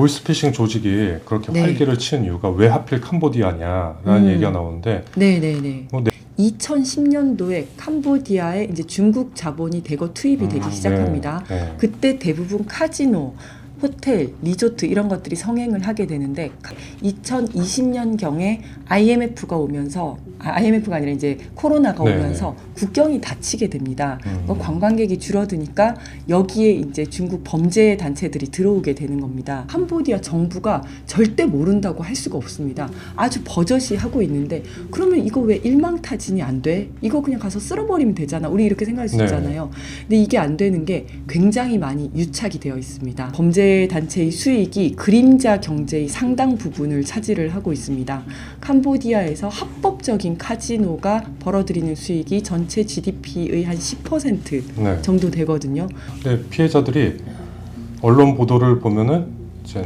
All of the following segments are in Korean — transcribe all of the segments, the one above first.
보이스피싱 조직이 그렇게 네. 활기를 치는 이유가 왜 하필 캄보디아냐라는 얘기가 나오는데 네네네. 뭐 2010년도에 캄보디아에 이제 중국 자본이 대거 투입이 되기 시작합니다. 네. 그때 대부분 카지노, 호텔, 리조트 이런 것들이 성행을 하게 되는데 2020년경에 IMF가 오면서 IMF가 아니라 이제 코로나가 네. 오면서 국경이 닫히게 됩니다. 관광객이 줄어드니까 여기에 이제 중국 범죄 단체들이 들어오게 되는 겁니다. 캄보디아 정부가 절대 모른다고 할 수가 없습니다. 아주 버젓이 하고 있는데 그러면 이거 왜 일망타진이 안 돼? 이거 그냥 가서 쓸어버리면 되잖아. 우리 이렇게 생각할 수 네. 있잖아요. 근데 이게 안 되는 게 굉장히 많이 유착이 되어 있습니다. 범죄 단체의 수익이 그림자 경제의 상당 부분을 차지를 하고 있습니다. 캄보디아에서 합법적인 카지노가 벌어들이는 수익이 전체 GDP의 한 10% 네. 정도 되거든요. 근데 피해자들이 언론 보도를 보면은 이제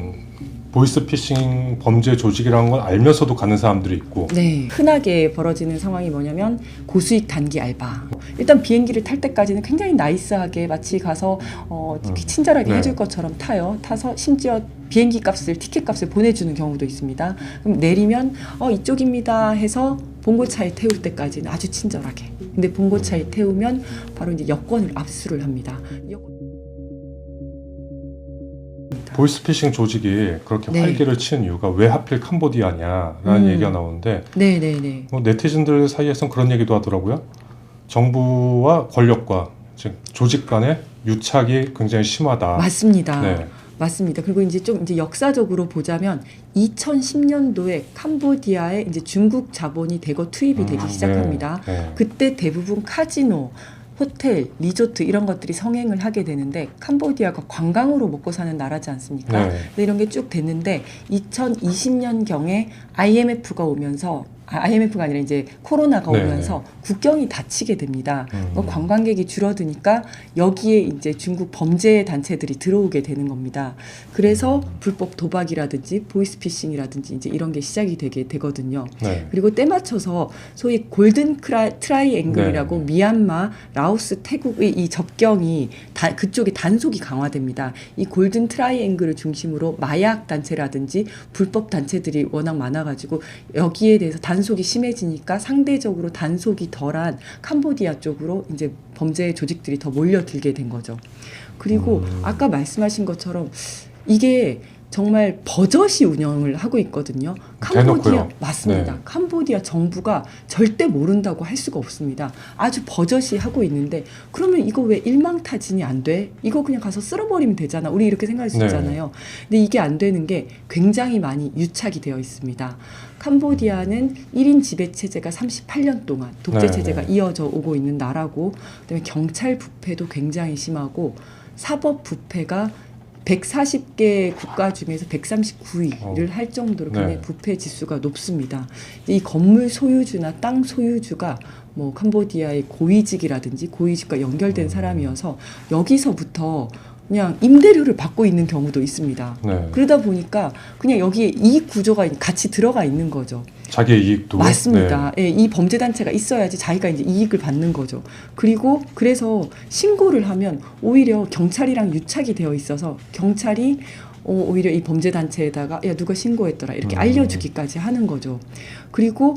보이스피싱 범죄 조직이라는 걸 알면서도 가는 사람들이 있고 네. 흔하게 벌어지는 상황이 뭐냐면 고수익 단기 알바. 일단 비행기를 탈 때까지는 굉장히 나이스하게 마치 가서 친절하게 네. 해줄 것처럼 타요. 타서 심지어 비행기 값을, 티켓 값을 보내주는 경우도 있습니다. 그럼 내리면 이쪽입니다 해서 봉고차에 태울 때까지는 아주 친절하게. 근데 봉고차에 태우면 바로 이제 여권을 압수를 합니다. 보이스피싱 조직이 그렇게 네. 활기를 치는 이유가 왜 하필 캄보디아냐라는 얘기가 나오는데 네네네. 뭐 네티즌들 사이에서는 그런 얘기도 하더라고요. 정부와 권력과 즉 조직 간의 유착이 굉장히 심하다. 맞습니다. 네. 맞습니다. 그리고 이제 좀 이제 역사적으로 보자면 2010년도에 캄보디아에 이제 중국 자본이 대거 투입이 되기 시작합니다. 네. 그때 대부분 카지노, 호텔, 리조트 이런 것들이 성행을 하게 되는데 캄보디아가 관광으로 먹고 사는 나라지 않습니까? 네. 이런 게 쭉 됐는데 2020년경에 IMF가 오면서 IMF가 아니라 이제 코로나가 네. 오면서 국경이 닫히게 됩니다. 관광객이 줄어드니까 여기에 이제 중국 범죄 단체들이 들어오게 되는 겁니다. 그래서 불법 도박이라든지 보이스피싱이라든지 이제 이런 게 시작이 되게 되거든요. 네. 그리고 때 맞춰서 소위 골든 트라이앵글이라고 네. 미얀마, 라오스, 태국의 이 접경이 그쪽에 단속이 강화됩니다. 이 골든 트라이앵글을 중심으로 마약 단체라든지 불법 단체들이 워낙 많아가지고 여기에 대해서 단속이 심해지니까 상대적으로 단속이 덜한 캄보디아 쪽으로 이제 범죄 조직들이 더 몰려들게 된 거죠. 그리고 아까 말씀하신 것처럼 이게 정말 버젓이 운영을 하고 있거든요. 대놓고요. 맞습니다. 네. 캄보디아 정부가 절대 모른다고 할 수가 없습니다. 아주 버젓이 하고 있는데 그러면 이거 왜 일망타진이 안 돼? 이거 그냥 가서 쓸어버리면 되잖아. 우리 이렇게 생각할 수 네. 있잖아요. 근데 이게 안 되는 게 굉장히 많이 유착이 되어 있습니다. 캄보디아는 1인 지배체제가 38년 동안 독재체제가 이어져 오고 있는 나라고 그다음에 경찰 부패도 굉장히 심하고 사법 부패가 140개 국가 중에서 139위를 할 정도로 굉장히 네. 부패 지수가 높습니다. 이 건물 소유주나 땅 소유주가 뭐 캄보디아의 고위직이라든지 고위직과 연결된 사람이어서 여기서부터 그냥 임대료를 받고 있는 경우도 있습니다. 네. 그러다 보니까 그냥 여기에 이익 구조가 같이 들어가 있는 거죠. 자기의 이익도 맞습니다. 예, 이 범죄 단체가 있어야지 자기가 이제 이익을 받는 거죠. 그리고 그래서 신고를 하면 오히려 경찰이랑 유착이 되어 있어서 경찰이 오히려 이 범죄 단체에다가 야 누가 신고했더라 이렇게 알려주기까지 하는 거죠. 그리고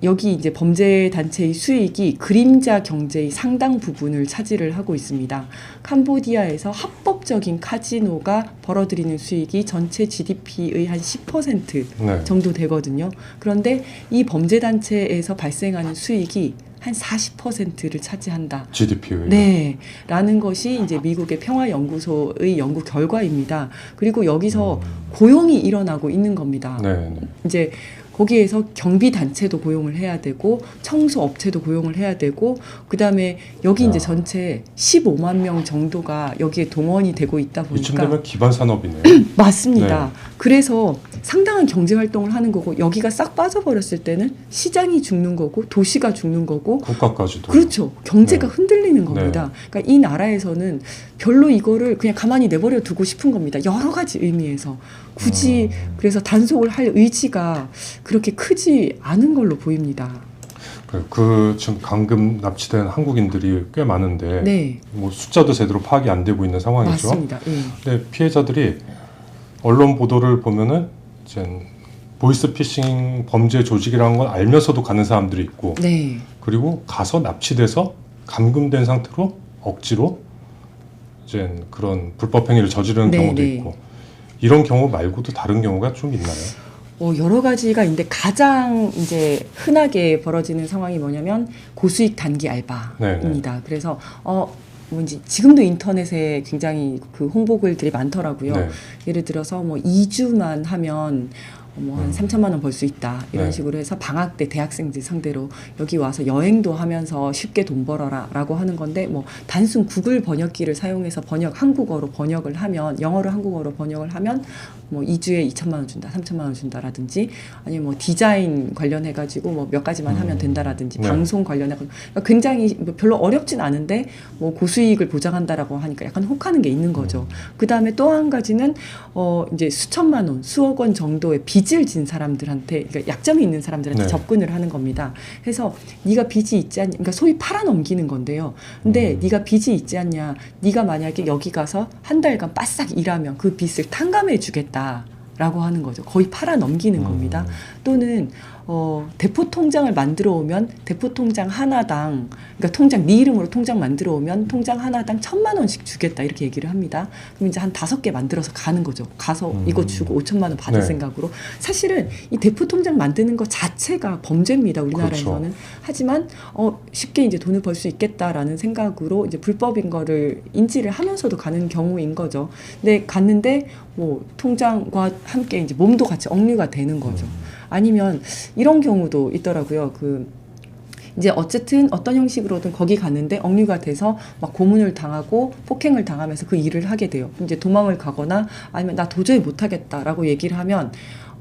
여기 이제 범죄 단체의 수익이 그림자 경제의 상당 부분을 차지를 하고 있습니다. 캄보디아에서 합법적인 카지노가 벌어들이는 수익이 전체 GDP의 한 10% 네. 정도 되거든요. 그런데 이 범죄 단체에서 발생하는 수익이 한 40%를 차지한다. GDP의 네, 라는 것이 이제 미국의 평화연구소의 연구 결과입니다. 그리고 여기서 고용이 일어나고 있는 겁니다. 네. 이제 거기에서 경비 단체도 고용을 해야 되고 청소 업체도 고용을 해야 되고 그다음에 여기 이제 전체 15만 명 정도가 여기에 동원이 되고 있다 이쯤 보니까 되면 기반 산업이네요. 맞습니다. 네. 그래서 상당한 경제 활동을 하는 거고 여기가 싹 빠져버렸을 때는 시장이 죽는 거고 도시가 죽는 거고 국가까지도. 그렇죠. 경제가 네. 흔들리는 겁니다. 그러니까 이 나라에서는 별로 이거를 그냥 가만히 내버려 두고 싶은 겁니다. 여러 가지 의미에서. 굳이 그래서 단속을 할 의지가 그렇게 크지 않은 걸로 보입니다. 지금 강금 납치된 한국인들이 꽤 많은데 네. 뭐 숫자도 제대로 파악이 안 되고 있는 상황이죠. 맞습니다. 예. 근데 피해자들이 언론 보도를 보면은 이제 보이스피싱 범죄 조직이라는 걸 알면서도 가는 사람들이 있고, 네. 그리고 가서 납치돼서 감금된 상태로 억지로 이제 그런 불법 행위를 저지르는 네, 경우도 네. 있고, 이런 경우 말고도 다른 경우가 좀 있나요? 여러 가지가 있는데 가장 이제 흔하게 벌어지는 상황이 뭐냐면 고수익 단기 알바입니다. 그래서 뭔지 지금도 인터넷에 굉장히 그 홍보글들이 많더라고요. 네. 예를 들어서 뭐 2주만 하면 뭐 한 3천만 원 벌 수 있다 이런 네. 식으로 해서 방학 때 대학생들 상대로 여기 와서 여행도 하면서 쉽게 돈 벌어라라고 하는 건데, 뭐 단순 구글 번역기를 사용해서 한국어로 번역을 하면, 영어로 한국어로 번역을 하면 뭐 2주에 2천만 원 준다, 3천만 원 준다라든지, 아니면 뭐 디자인 관련해 가지고 뭐 몇 가지만 하면 된다라든지, 네. 방송 관련해 가지고 굉장히 뭐 별로 어렵진 않은데 뭐 고수익을 보장한다라고 하니까 약간 혹하는 게 있는 거죠. 그 다음에 또 한 가지는 이제 수천만 원, 수억 원 정도의 빚을 진 사람들한테, 그러니까 약점이 있는 사람들한테 네. 접근을 하는 겁니다. 그래서 네가 빚이 있지 않냐, 그러니까 소위 팔아넘기는 건데요. 근데 네가 빚이 있지 않냐, 네가 만약에 여기 가서 한 달간 바싹 일하면 그 빚을 탕감해 주겠다라고 하는 거죠. 거의 팔아넘기는 겁니다. 또는 대포 통장을 만들어 오면 대포 통장 하나당, 그러니까 통장, 네 이름으로 통장 만들어 오면 통장 하나당 1,000만 원씩 주겠다 이렇게 얘기를 합니다. 그럼 이제 한 5개 만들어서 가는 거죠. 가서 이거 주고 5천만 원 받을 네. 생각으로. 사실은 이 대포 통장 만드는 것 자체가 범죄입니다, 우리나라에서는. 그렇죠. 하지만 쉽게 이제 돈을 벌 수 있겠다라는 생각으로 이제 불법인 거를 인지를 하면서도 가는 경우인 거죠. 근데 갔는데 뭐 통장과 함께 이제 몸도 같이 억류가 되는 거죠. 아니면 이런 경우도 있더라고요. 이제 어쨌든 어떤 형식으로든 거기 갔는데 억류가 돼서 막 고문을 당하고 폭행을 당하면서 그 일을 하게 돼요. 이제 도망을 가거나 아니면 나 도저히 못하겠다라고 얘기를 하면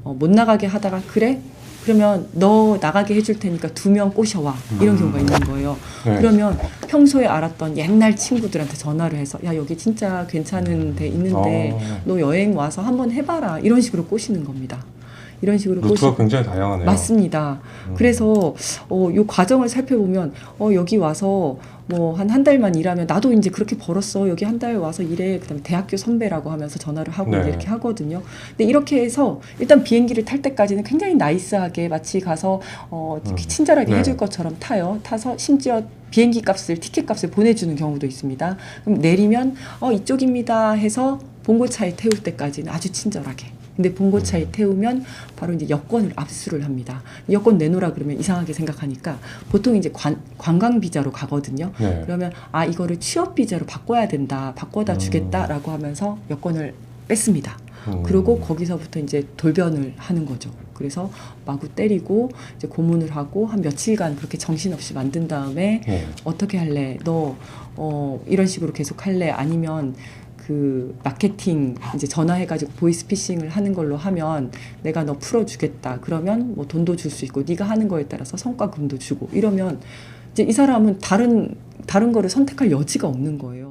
못 나가게 하다가, 그래? 그러면 너 나가게 해줄 테니까 2명 꼬셔와, 이런 경우가 있는 거예요. 네. 그러면 평소에 알았던 옛날 친구들한테 전화를 해서, 야 여기 진짜 괜찮은 데 있는데 너 여행 와서 한번 해봐라, 이런 식으로 꼬시는 겁니다. 이런 식으로 루트가 굉장히 다양하네요. 맞습니다. 그래서 요 과정을 살펴보면 여기 와서 뭐 한 달만 일하면 나도 이제 그렇게 벌었어, 여기 한 달 와서 일해, 그다음에 대학교 선배라고 하면서 전화를 하고 네. 이제 이렇게 하거든요. 근데 이렇게 해서 일단 비행기를 탈 때까지는 굉장히 나이스하게 마치 가서 친절하게 네. 해줄 것처럼 타서 심지어 비행기 값을, 티켓 값을 보내주는 경우도 있습니다. 그럼 내리면 이쪽입니다 해서 봉고차에 태울 때까지는 아주 친절하게. 근데 봉고차에 태우면 바로 이제 여권을 압수를 합니다. 여권 내놓으라 그러면 이상하게 생각하니까 보통 이제 관광 비자로 가거든요. 네. 그러면 이거를 취업 비자로 바꿔야 된다, 바꿔다 주겠다라고 하면서 여권을 뺐습니다. 그리고 거기서부터 이제 돌변을 하는 거죠. 그래서 마구 때리고 이제 고문을 하고 한 며칠간 그렇게 정신없이 만든 다음에 네. 어떻게 할래? 너 이런 식으로 계속 할래? 아니면 그 마케팅 이제 전화해가지고 보이스피싱을 하는 걸로 하면 내가 너 풀어주겠다. 그러면 뭐 돈도 줄 수 있고 네가 하는 거에 따라서 성과금도 주고, 이러면 이제 이 사람은 다른 거를 선택할 여지가 없는 거예요.